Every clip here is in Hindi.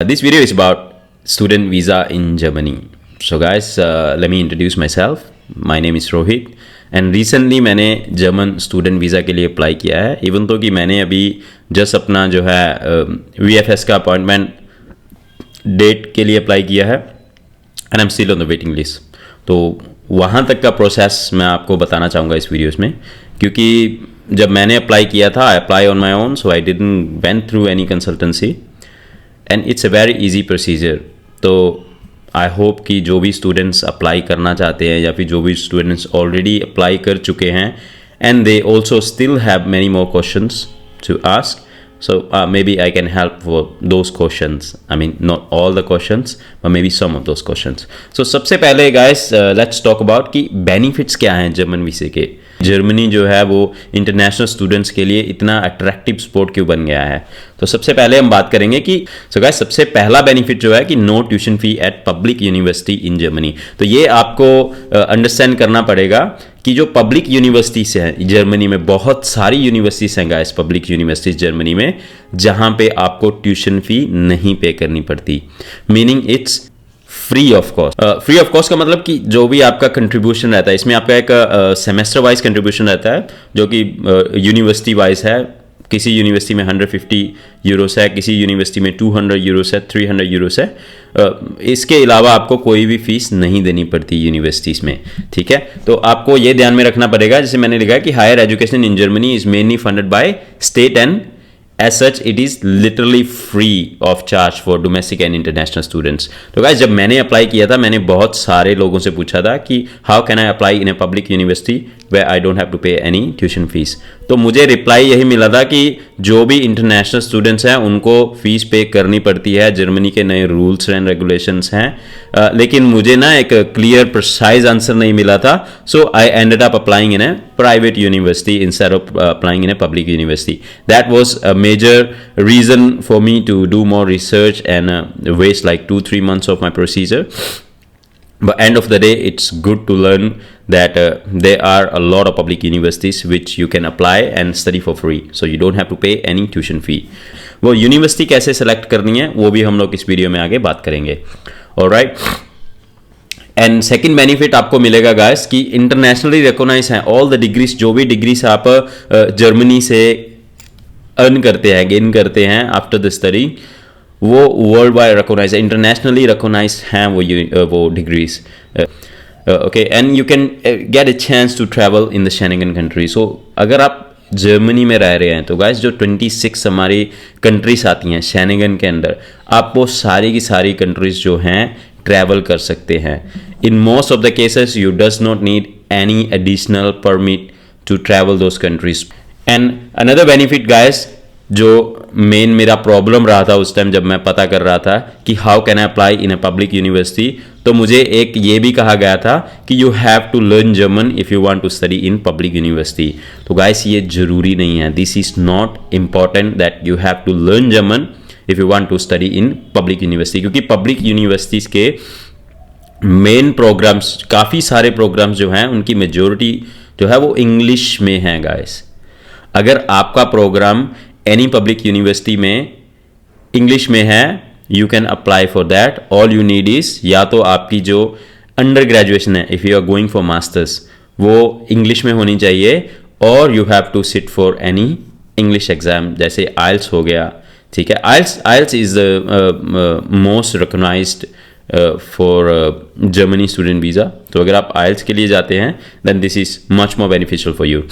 This video is about student visa in Germany. So guys, let me introduce myself. My name is Rohit and recently मैंने जर्मन स्टूडेंट वीज़ा के लिए अप्लाई किया है. इवन तो कि मैंने अभी जस्ट अपना जो है VFS का अपॉइंटमेंट डेट के लिए अप्लाई किया है and I am still on the waiting list. तो वहाँ तक का प्रोसेस मैं आपको बताना चाहूँगा इस वीडियोस में, क्योंकि जब मैंने अप्लाई किया था I apply on my own, so I didn't went through any consultancy and it's a very easy procedure. तो आई होप कि जो भी स्टूडेंट्स अप्लाई करना चाहते हैं या फिर जो भी स्टूडेंट्स ऑलरेडी अप्लाई कर चुके हैं and they also still have many more questions to ask, so maybe I can help for those questions. I mean not all the questions but maybe some of those questions. So सबसे पहले guys let's talk about कि benefits क्या हैं जर्मन वीज़े के. जर्मनी जो है वो इंटरनेशनल स्टूडेंट्स के लिए इतना अट्रैक्टिव स्पोर्ट क्यों बन गया है. तो सबसे पहले हम बात करेंगे कि सो गाइस सबसे पहला बेनिफिट जो है कि no tuition fee at public university in Germany. तो ये आपको अंडरस्टैंड करना पड़ेगा कि जो पब्लिक यूनिवर्सिटीज हैं जर्मनी में, बहुत सारी यूनिवर्सिटीज़ हैं गाइस पब्लिक यूनिवर्सिटीज़ जर्मनी में जहाँ पे आपको ट्यूशन फी नहीं पे करनी पड़ती, meaning it's free of cost. Free of cost का मतलब कि जो भी आपका कंट्रीब्यूशन रहता है इसमें आपका एक सेमेस्टर वाइज कंट्रीब्यूशन रहता है जो कि यूनिवर्सिटी वाइज है. किसी यूनिवर्सिटी में 150 यूरोस है, किसी यूनिवर्सिटी में 200 यूरोस है, 300 यूरोस है. इसके अलावा आपको कोई भी फीस नहीं देनी पड़ती यूनिवर्सिटीज़ में, ठीक है. तो आपको ये ध्यान में रखना पड़ेगा, जैसे मैंने लिखा है कि higher education in Germany is mainly funded by state and as such it is literally free of charge for domestic and international students. तो guys जब मैंने अप्लाई किया था मैंने बहुत सारे लोगों से पूछा था कि how can I apply in a public university where I don't have to pay any tuition fees. तो मुझे रिप्लाई यही मिला था कि जो भी इंटरनेशनल स्टूडेंट्स हैं उनको फीस पे करनी पड़ती है, जर्मनी के नए रूल्स एंड रेगुलेशंस हैं. लेकिन मुझे ना एक क्लियर प्रिसाइज आंसर नहीं मिला था, so I ended up applying in a private university instead of applying in a public university. That was a major reason for me to do more research and waste like 2-3 months of my procedure. But end of the day it's good to learn that there are a lot of public universities which you can apply and study for free, so you don't have to pay any tuition fee. वो यूनिवर्सिटी कैसे सेलेक्ट करनी है वो भी हम लोग इस वीडियो में आगे बात करेंगे. ऑलराइट, एंड सेकेंड बेनिफिट आपको मिलेगा गाइस कि इंटरनेशनली रिकॉग्नाइज हैं ऑल द डिग्रीज. जो भी डिग्रीज आप जर्मनी से अर्न करते हैं, गेन करते हैं आफ्टर द स्टडी, वो वर्ल्ड वाइड रिकॉग्नाइज है, इंटरनेशनली रिकॉग्नाइज हैं वो degrees. Okay, and you can get a chance to travel in the Schengen country. So अगर आप जर्मनी में रह रहे हैं तो गाइस जो 26 हमारी कंट्रीज आती हैं शेंगन के अंदर, आप वो सारी की सारी कंट्रीज जो हैं ट्रैवल कर सकते हैं. In most of the cases you does not need any additional permit to travel those countries. And another benefit guys जो मेन मेरा प्रॉब्लम रहा था उस टाइम जब मैं पता कर रहा था कि how can I apply in a public university, तो मुझे एक ये भी कहा गया था कि you have to learn German if you want to study in public university. तो गाइस ये जरूरी नहीं है, this is not important that you have to learn German if you want to study in public university, क्योंकि पब्लिक यूनिवर्सिटीज़ के मेन प्रोग्राम्स, काफ़ी सारे प्रोग्राम्स जो हैं उनकी मेजोरिटी जो है वो इंग्लिश में हैं गाइस. अगर आपका प्रोग्राम एनी पब्लिक यूनिवर्सिटी में इंग्लिश में है, you can apply for that. All you need is या तो आपकी जो अंडर ग्रेजुएशन है if you are going for masters वो इंग्लिश में होनी चाहिए, और you have to sit for any English exam जैसे आइल्स हो गया, ठीक है. IELTS is the most recognised for Germany student visa. तो अगर आप आइल्स के लिए जाते हैं then this is much more beneficial for you.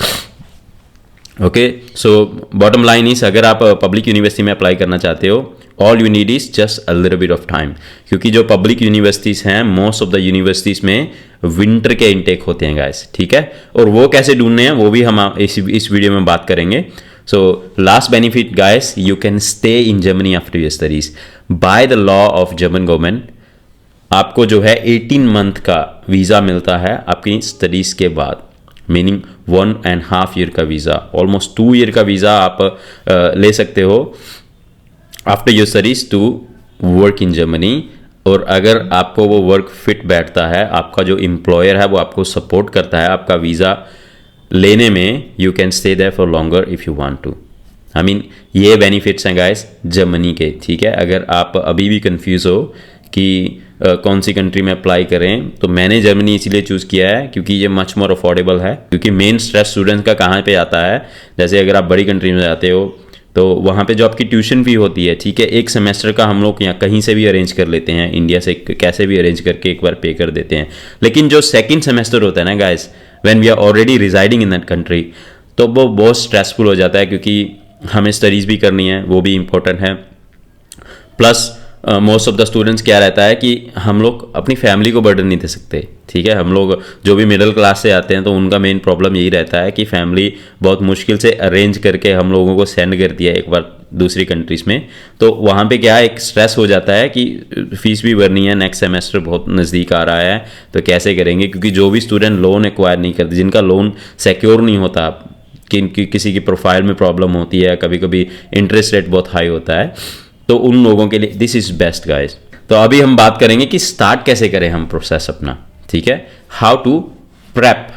Okay, so bottom line is अगर आप पब्लिक यूनिवर्सिटी में अप्लाई करना चाहते हो, all you need is just a little bit of time, क्योंकि जो पब्लिक यूनिवर्सिटीज़ हैं मोस्ट ऑफ द यूनिवर्सिटीज़ में विंटर के इनटेक होते हैं गाइस, ठीक है. और वो कैसे ढूंढने हैं वो भी हम इस वीडियो में बात करेंगे. So last benefit guys, you can stay in Germany after your studies. By the law of German government आपको जो है 18 मंथ का वीज़ा मिलता है आपकी स्टडीज़ के बाद, मीनिंग 1.5 ईयर का वीज़ा, ऑलमोस्ट 2 ईयर का वीज़ा आप ले सकते हो after your studies to work in Germany. और अगर आपको वो वर्क फिट बैठता है, आपका जो एम्प्लॉयर है वो आपको सपोर्ट करता है आपका वीज़ा लेने में, you can stay there for longer if you want to. I mean ये बेनिफिट्स हैं गाइस जर्मनी के, ठीक है। अगर आप अभी भी कंफ्यूज हो कि कौन सी कंट्री में अप्लाई करें, तो मैंने जर्मनी इसीलिए चूज़ किया है क्योंकि ये मच मोर अफोर्डेबल है। क्योंकि मेन स्ट्रेस स्टूडेंट्स का कहाँ पे आता है, जैसे अगर आप बड़ी कंट्री में जाते हो तो वहाँ पे जो आपकी ट्यूशन फी होती है, ठीक है, एक सेमेस्टर का हम लोग यहाँ कहीं से भी अरेंज कर लेते हैं, इंडिया से कैसे भी अरेंज करके एक बार पे कर देते हैं। लेकिन जो सेकंड सेमेस्टर होता है ना guys, when we are already residing in that country, तो वो बहुत स्ट्रेसफुल हो जाता है क्योंकि हमें स्टडीज़ भी करनी है, वो भी इम्पोर्टेंट है। Plus most of the students क्या रहता है कि हम लोग अपनी फैमिली को बर्डन नहीं दे सकते, ठीक है। हम लोग जो भी मिडिल क्लास से आते हैं तो उनका मेन प्रॉब्लम यही रहता है कि फैमिली बहुत मुश्किल से अरेंज करके हम लोगों को सेंड करती है एक बार दूसरी कंट्रीज़ में। तो वहाँ पे क्या एक स्ट्रेस हो जाता है कि फीस भी भरनी है, नेक्स्ट सेमेस्टर बहुत नज़दीक आ रहा है, तो कैसे करेंगे। क्योंकि जो भी स्टूडेंट लोन एक्वायर नहीं करते, जिनका लोन सिक्योर नहीं होता, किसी की प्रोफाइल में प्रॉब्लम होती है, कभी कभी इंटरेस्ट रेट बहुत हाई होता है, तो उन लोगों के लिए दिस इज़ बेस्ट गाइस। तो अभी हम बात करेंगे कि स्टार्ट कैसे करें हम प्रोसेस अपना, ठीक है, how to prep.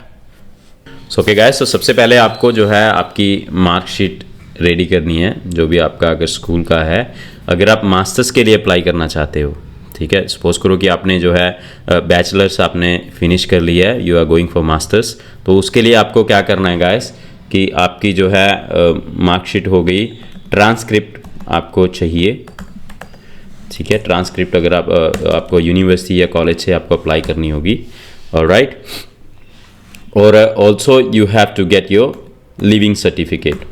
So okay guys, तो सबसे पहले आपको जो है आपकी मार्कशीट रेडी करनी है, जो भी आपका अगर स्कूल का है। अगर आप मास्टर्स के लिए अप्लाई करना चाहते हो, ठीक है, सपोज करो कि आपने जो है बैचलर्स आपने फिनिश कर लिया है, you are going for masters, तो उसके लिए आपको क्या करना है गाइस कि आपकी जो है मार्कशीट हो गई, ट्रांसक्रिप्ट आपको चाहिए, ठीक है। ट्रांसक्रिप्ट अगर आपको यूनिवर्सिटी या कॉलेज से आपको अप्लाई करनी होगी, ऑलराइट। और also you have to get your leaving certificate.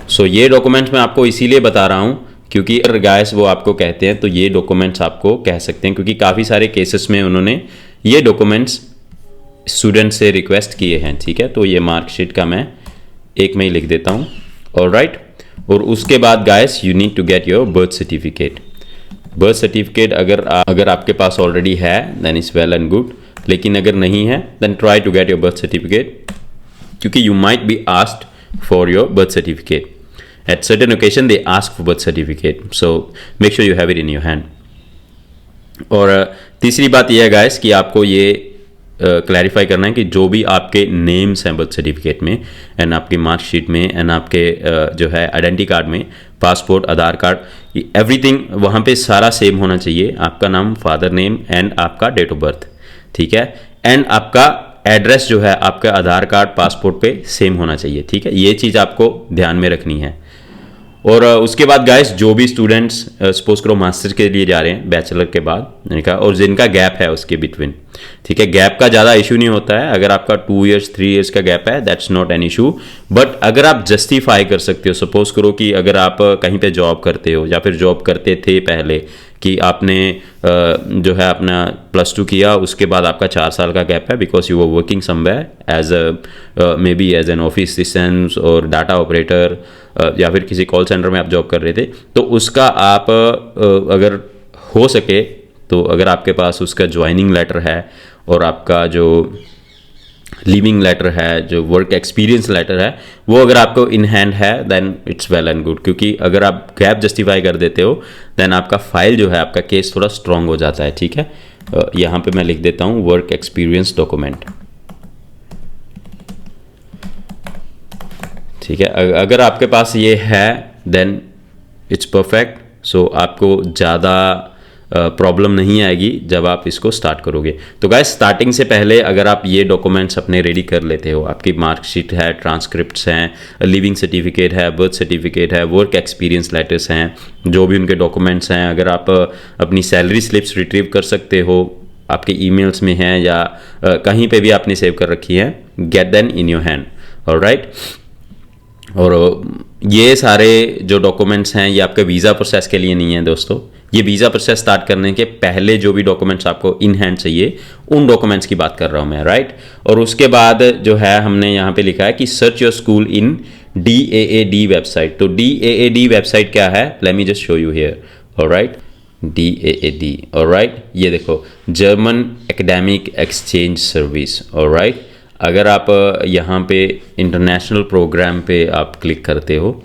So ये डॉक्यूमेंट्स मैं आपको इसीलिए बता रहा हूँ क्योंकि अगर गाइस वो आपको कहते हैं तो ये डॉक्यूमेंट्स आपको कह सकते हैं, क्योंकि काफ़ी सारे केसेस में उन्होंने ये डॉक्यूमेंट्स स्टूडेंट से रिक्वेस्ट किए हैं, ठीक है। तो ये मार्कशीट का मैं एक में ही लिख देता हूँ, ऑलराइट। और उसके बाद guys you need to get your birth certificate. Birth certificate अगर आपके पास ऑलरेडी है then is well and good, लेकिन अगर नहीं है then try to get your birth certificate, क्योंकि you might be asked for your birth certificate at certain occasion, they ask for birth certificate, so make sure you have it in your hand. और तीसरी बात यह है गाइस कि आपको ये क्लैरिफाई करना है कि जो भी आपके नेम्स हैं बर्थ सर्टिफिकेट में एंड आपकी मार्कशीट में एंड आपके जो है आइडेंटिटी कार्ड में, पासपोर्ट, आधार कार्ड, एवरीथिंग वहाँ पे सारा सेम होना चाहिए। आपका नाम, फादर नेम एंड आपका डेट ऑफ बर्थ, ठीक है, एंड आपका एड्रेस जो है आपका आधार कार्ड, पासपोर्ट पे सेम होना चाहिए, ठीक है। ये चीज़ आपको ध्यान में रखनी है। और उसके बाद गाइस जो भी स्टूडेंट्स सपोज करो मास्टर के लिए जा रहे हैं बैचलर के बाद का, और जिनका गैप है उसके बिटवीन, ठीक है, गैप का ज़्यादा इशू नहीं होता है। अगर आपका 2 इयर्स 3 इयर्स का गैप है that's not an issue, but अगर आप जस्टिफाई कर सकते हो, सपोज करो कि अगर आप कहीं पे जॉब करते हो या फिर जॉब करते थे पहले, कि आपने जो है अपना +2 किया, उसके बाद आपका 4 साल का गैप है because you were working somewhere as may be as an office assistant और डाटा ऑपरेटर, या फिर किसी कॉल सेंटर में आप जॉब कर रहे थे, तो उसका आप अगर हो सके तो अगर आपके पास उसका ज्वाइनिंग लेटर है और आपका जो लीविंग लेटर है, जो वर्क एक्सपीरियंस लेटर है, वो अगर आपको इन हैंड है then it's well and good. क्योंकि अगर आप गैप जस्टिफाई कर देते हो देन आपका फाइल जो है, आपका केस थोड़ा स्ट्रांग हो जाता है, ठीक है। यहाँ पे मैं लिख देता हूँ वर्क एक्सपीरियंस डॉक्यूमेंट, ठीक है। अगर आपके पास ये है देन इट्स परफेक्ट, सो आपको ज़्यादा प्रॉब्लम नहीं आएगी जब आप इसको स्टार्ट करोगे। तो गाइस स्टार्टिंग से पहले अगर आप ये डॉक्यूमेंट्स अपने रेडी कर लेते हो, आपकी मार्कशीट है, ट्रांसक्रिप्ट्स हैं, लिविंग सर्टिफिकेट है, बर्थ सर्टिफिकेट है, वर्क एक्सपीरियंस लेटर्स हैं, जो भी उनके डॉक्यूमेंट्स हैं, अगर आप अपनी सैलरी स्लिप्स रिट्रीव कर सकते हो, आपके ईमेल्स में हैं या कहीं पे भी आपने सेव कर रखी है, get then in your hand, alright. और ये सारे जो डॉक्यूमेंट्स हैं ये आपके वीज़ा प्रोसेस के लिए नहीं है दोस्तों, ये वीज़ा प्रोसेस स्टार्ट करने के पहले जो भी डॉक्यूमेंट्स आपको इन हैंड चाहिए उन डॉक्यूमेंट्स की बात कर रहा हूँ मैं, राइट। और उसके बाद जो है हमने यहाँ पे लिखा है कि search your school in DAAD website. तो DAAD वेबसाइट क्या है, let me just show you here, alright, DAAD, alright, ये देखो German academic exchange service, alright. अगर आप यहाँ पे इंटरनेशनल प्रोग्राम पे आप क्लिक करते हो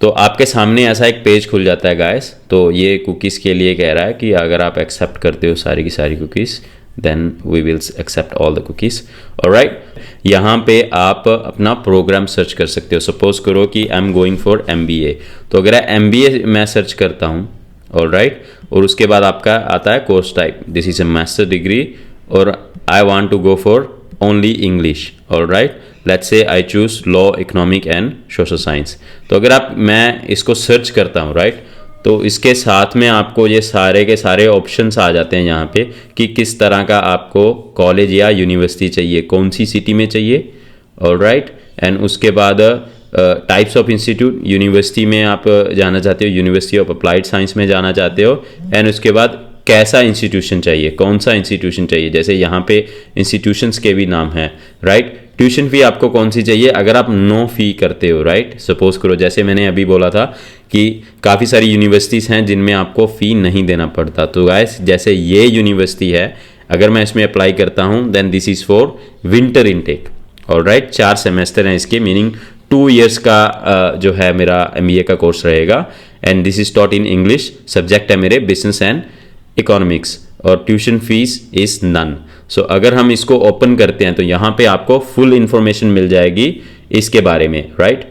तो आपके सामने ऐसा एक पेज खुल जाता है गाइस। तो ये कुकीज़ के लिए कह रहा है कि अगर आप एक्सेप्ट करते हो सारी की सारी cookies then we will accept all the cookies, alright. यहाँ पे आप अपना प्रोग्राम सर्च कर सकते हो। सपोज करो कि I am going for MBA, तो अगर MBA मैं सर्च करता हूँ, ऑलराइट, और उसके बाद आपका आता है course type, this is a master degree, और I want to go for only English, alright, let's say I choose law, economic and social science. तो अगर मैं इसको सर्च करता हूँ, राइट, तो इसके साथ में आपको ये सारे के सारे ऑप्शंस आ जाते हैं यहाँ पे कि किस तरह का आपको कॉलेज या यूनिवर्सिटी चाहिए, कौन सी सिटी में चाहिए, ऑलराइट, एंड उसके बाद टाइप्स ऑफ इंस्टीट्यूट, यूनिवर्सिटी में आप जाना चाहते हो, यूनिवर्सिटी ऑफ अप्लाइड साइंस में जाना चाहते हो, एंड उसके बाद कैसा इंस्टीट्यूशन चाहिए, कौन सा इंस्टीट्यूशन चाहिए, जैसे यहाँ पे इंस्टीट्यूशंस के भी नाम हैं, राइट। ट्यूशन फी आपको कौन सी चाहिए, अगर आप नो फी करते हो, राइट, सपोज करो जैसे मैंने अभी बोला था कि काफ़ी सारी यूनिवर्सिटीज़ हैं जिनमें आपको फ़ी नहीं देना पड़ता, तो गाइस जैसे ये यूनिवर्सिटी है, अगर मैं इसमें अप्लाई करता हूँ, then this is for winter intake, alright, 4 semester हैं इसके, मीनिंग 2 ईयर्स का जो है मेरा MBA का कोर्स रहेगा, and this is taught in English, subject है मेरे बिजनेस एंड इकोनॉमिक्स, और ट्यूशन फीस इज नन। सो अगर हम इसको ओपन करते हैं तो यहाँ पे आपको फुल इंफॉर्मेशन मिल जाएगी इसके बारे में, राइट।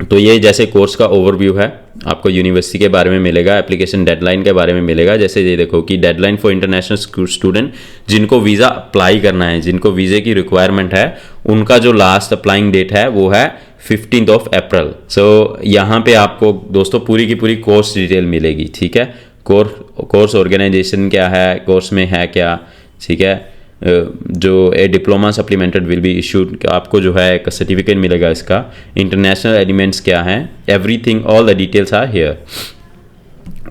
तो ये जैसे कोर्स का ओवरव्यू है, आपको यूनिवर्सिटी के बारे में मिलेगा, एप्लीकेशन डेडलाइन के बारे में मिलेगा, जैसे ये देखो कि डेडलाइन फॉर इंटरनेशनल स्टूडेंट, जिनको वीज़ा अप्लाई करना है, जिनको वीज़े की रिक्वायरमेंट है, उनका जो लास्ट अप्लाइंग डेट है वो है 15 अप्रैल। सो यहाँ पे आपको दोस्तों पूरी की पूरी कोर्स डिटेल मिलेगी, ठीक है, कोर्स ऑर्गेनाइजेशन क्या है, कोर्स में है क्या, ठीक है, जो a diploma supplemented will be issued, आपको जो है एक सर्टिफिकेट मिलेगा इसका, इंटरनेशनल एलिमेंट्स क्या हैं, everything, all the details are here.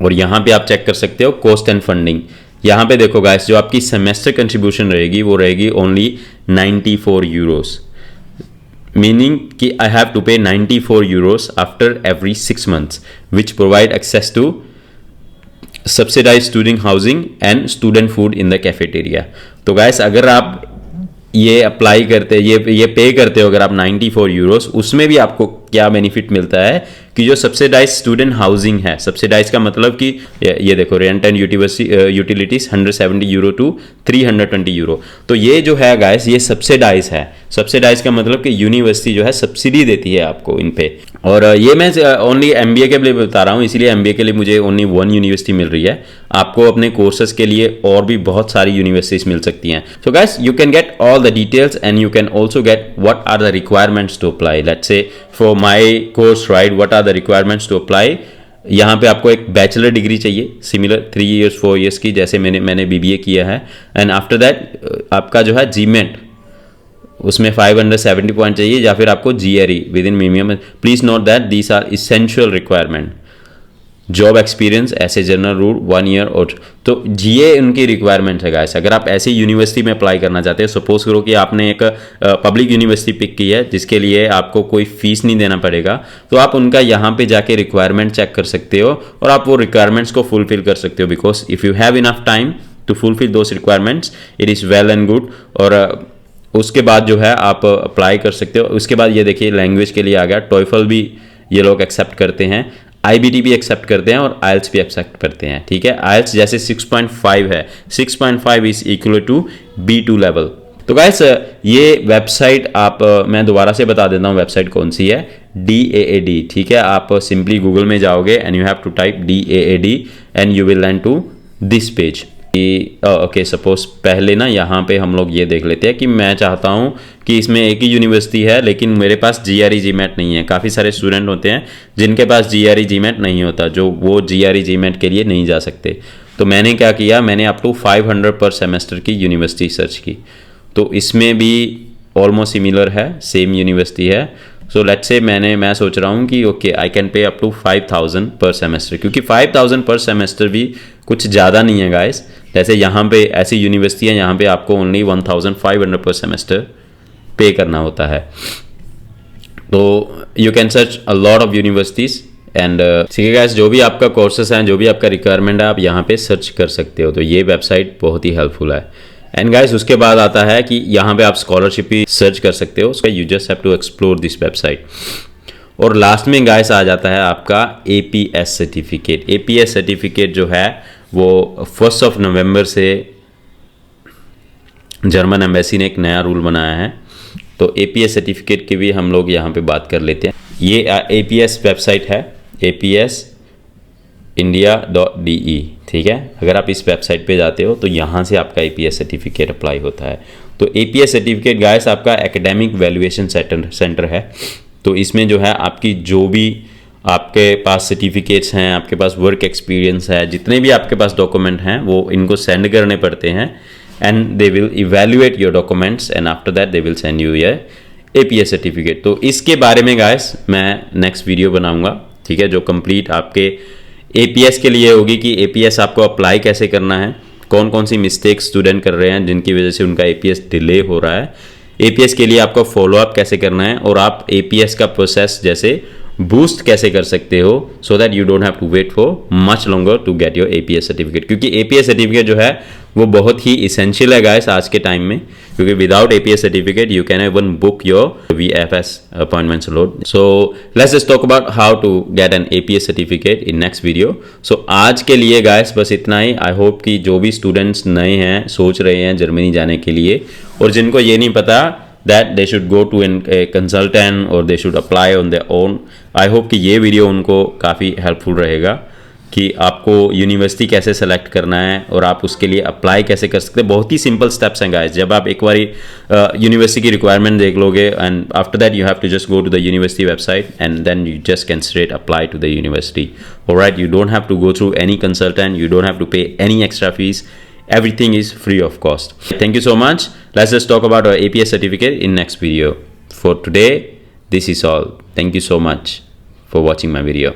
और यहाँ पे आप चेक कर सकते हो कॉस्ट एंड फंडिंग। यहाँ पे देखो गाइस, जो आपकी सेमेस्टर कंट्रीब्यूशन रहेगी वो रहेगी ओनली 94 यूरोस, मीनिंग कि I have to pay 94 euros after every 6 months, which provide access to subsidize student housing and student food in the cafeteria. तो गाइस अगर आप ये अप्लाई करते, ये पे करते हो अगर आप 94 यूरोस, उसमें भी आपको क्या बेनिफिट मिलता है कि जो सब्सिडाइज स्टूडेंट हाउसिंग है, सब्सिडाइज का मतलब कि ये देखो rent and utilities 170 euro to 320 euro, तो ये जो है गाइस ये सब्सिडाइज है। सब्सिडाइज का मतलब कि यूनिवर्सिटी जो है सब्सिडी देती है आपको इन पे, और ये मैं ओनली MBA के लिए बता रहा हूँ, इसीलिए MBA के लिए मुझे ओनली 1 यूनिवर्सिटी मिल रही है, आपको अपने कोर्सेज के लिए और भी बहुत सारी यूनिवर्सिटीज मिल सकती हैं। So guys you can get all the details and you can also get what are the requirements to apply, let's say for my course, right, what are the requirements to apply. यहाँ पे आपको एक बैचलर डिग्री चाहिए सिमिलर 3 years 4 years की, जैसे मैंने BBA किया है, एंड आफ्टर दैट आपका जो है GMAT, उसमें 570 पॉइंट चाहिए, या फिर आपको GRE within minimum. Please note that these are essential requirement. Job experience ऐसे जनरल रूल 1 year, और तो ये उनकी रिक्वायरमेंट है गाइस। अगर आप ऐसी यूनिवर्सिटी में अप्लाई करना चाहते हो, सपोज करो कि आपने एक पब्लिक यूनिवर्सिटी पिक की है जिसके लिए आपको कोई फीस नहीं देना पड़ेगा, तो आप उनका यहाँ पे जाके रिक्वायरमेंट चेक कर सकते हो और आप वो रिक्वायरमेंट्स को फुलफिल कर सकते हो, because if you have enough time to fulfil those requirements it is well and good. और उसके बाद जो है आप अप्लाई कर सकते हो। उसके बाद ये देखिए लैंग्वेज के लिए आ गया, टॉयफल भी ये लोग एक्सेप्ट करते हैं, IBT भी एक्सेप्ट करते हैं और IELTS भी एक्सेप्ट करते हैं, ठीक है। IELTS जैसे 6.5 है, 6.5 is equal to B2 level. तो गाइस ये वेबसाइट आप मैं दोबारा से बता देता हूँ वेबसाइट कौन सी है, DAAD, ठीक है। आप सिंपली गूगल में जाओगे and you have to type DAAD and you will land to this page. Okay, suppose पहले ना यहाँ पे हम लोग ये देख लेते हैं कि मैं चाहता हूँ कि इसमें एक ही यूनिवर्सिटी है लेकिन मेरे पास GRE GMAT नहीं है। काफ़ी सारे स्टूडेंट होते हैं जिनके पास GRE GMAT नहीं होता, जो वो GRE GMAT के लिए नहीं जा सकते। तो मैंने क्या किया, मैंने अप टू 500 पर सेमेस्टर की यूनिवर्सिटी सर्च की, तो इसमें भी ऑलमोस्ट सिमिलर है, सेम यूनिवर्सिटी है। सो लेट्स से मैं सोच रहा हूँ कि okay I can pay up to 5000 per semester, क्योंकि 5000 पर सेमेस्टर भी कुछ ज़्यादा नहीं है गाइस। जैसे यहाँ पे ऐसी यूनिवर्सिटी है, यहाँ पे आपको ओनली 1500 पर सेमेस्टर पे करना होता है। तो you can search a lot of universities and ठीक है गाइस, जो भी आपका कोर्सेस हैं, जो भी आपका रिक्वायरमेंट है, आप यहाँ पे सर्च कर सकते हो। तो ये वेबसाइट बहुत ही हेल्पफुल है। एंड गाइस उसके बाद आता है कि यहाँ पे आप स्कॉलरशिप भी सर्च कर सकते हो, उसका you just have to explore this website. और लास्ट में गाइस आ जाता है आपका APS सर्टिफिकेट। APS सर्टिफिकेट जो है वो 1 नवंबर से जर्मन एम्बेसी ने एक नया रूल बनाया है तो APS सर्टिफिकेट की भी हम लोग यहाँ पे बात कर लेते हैं। ये APS वेबसाइट है, apsindia.de, ठीक है। अगर आप इस वेबसाइट पे जाते हो तो यहाँ से आपका APS सर्टिफिकेट अप्लाई होता है। तो APS सर्टिफिकेट गाइस आपका एकेडमिक वैल्यूएशन सेंटर है। तो इसमें जो है आपकी जो भी आपके पास सर्टिफिकेट्स हैं, आपके पास वर्क एक्सपीरियंस है, जितने भी आपके पास डॉक्यूमेंट हैं वो इनको सेंड करने पड़ते हैं and they will evaluate your documents and after that they will send you your APS certificate. तो इसके बारे में गाइस मैं नेक्स्ट वीडियो बनाऊंगा, ठीक है, जो कंप्लीट आपके APS के लिए होगी कि APS आपको अप्लाई कैसे करना है, कौन कौन सी मिस्टेक स्टूडेंट कर रहे हैं जिनकी वजह से उनका APS डिले हो रहा है, APS के लिए आपको फॉलोअप कैसे करना है और आप APS का प्रोसेस जैसे बूस्ट कैसे कर सकते हो so that you don't have to wait for much longer to get your APS certificate. क्योंकि APS सर्टिफिकेट जो है वो बहुत ही इसेंशियल है गाइस आज के टाइम में, क्योंकि without APS certificate you can even book your VFS appointment slot. So let's just talk about how to get an APS certificate in next video. So आज के लिए गाइस बस इतना ही। आई होप कि जो भी स्टूडेंट्स नए हैं, सोच रहे हैं जर्मनी जाने के लिए, और जिनको ये नहीं पता that they should go to a consultant or they should apply on their own, I hope कि ये वीडियो उनको काफ़ी हेल्पफुल रहेगा कि आपको यूनिवर्सिटी कैसे सेलेक्ट करना है और आप उसके लिए अप्लाई कैसे कर सकते हैं। बहुत ही सिंपल स्टेप्स हैं गाइस। जब आप एक बार यूनिवर्सिटी की रिक्वायरमेंट देख लोगे and after that you have to just go to the university website and then you just can straight apply to the university. Alright, you don't have to go through any consultant, you don't have to pay any extra fees. Everything is free of cost. Thank you so much. Let's just talk about our APS certificate in next video. For today, this is all. Thank you so much for watching my video.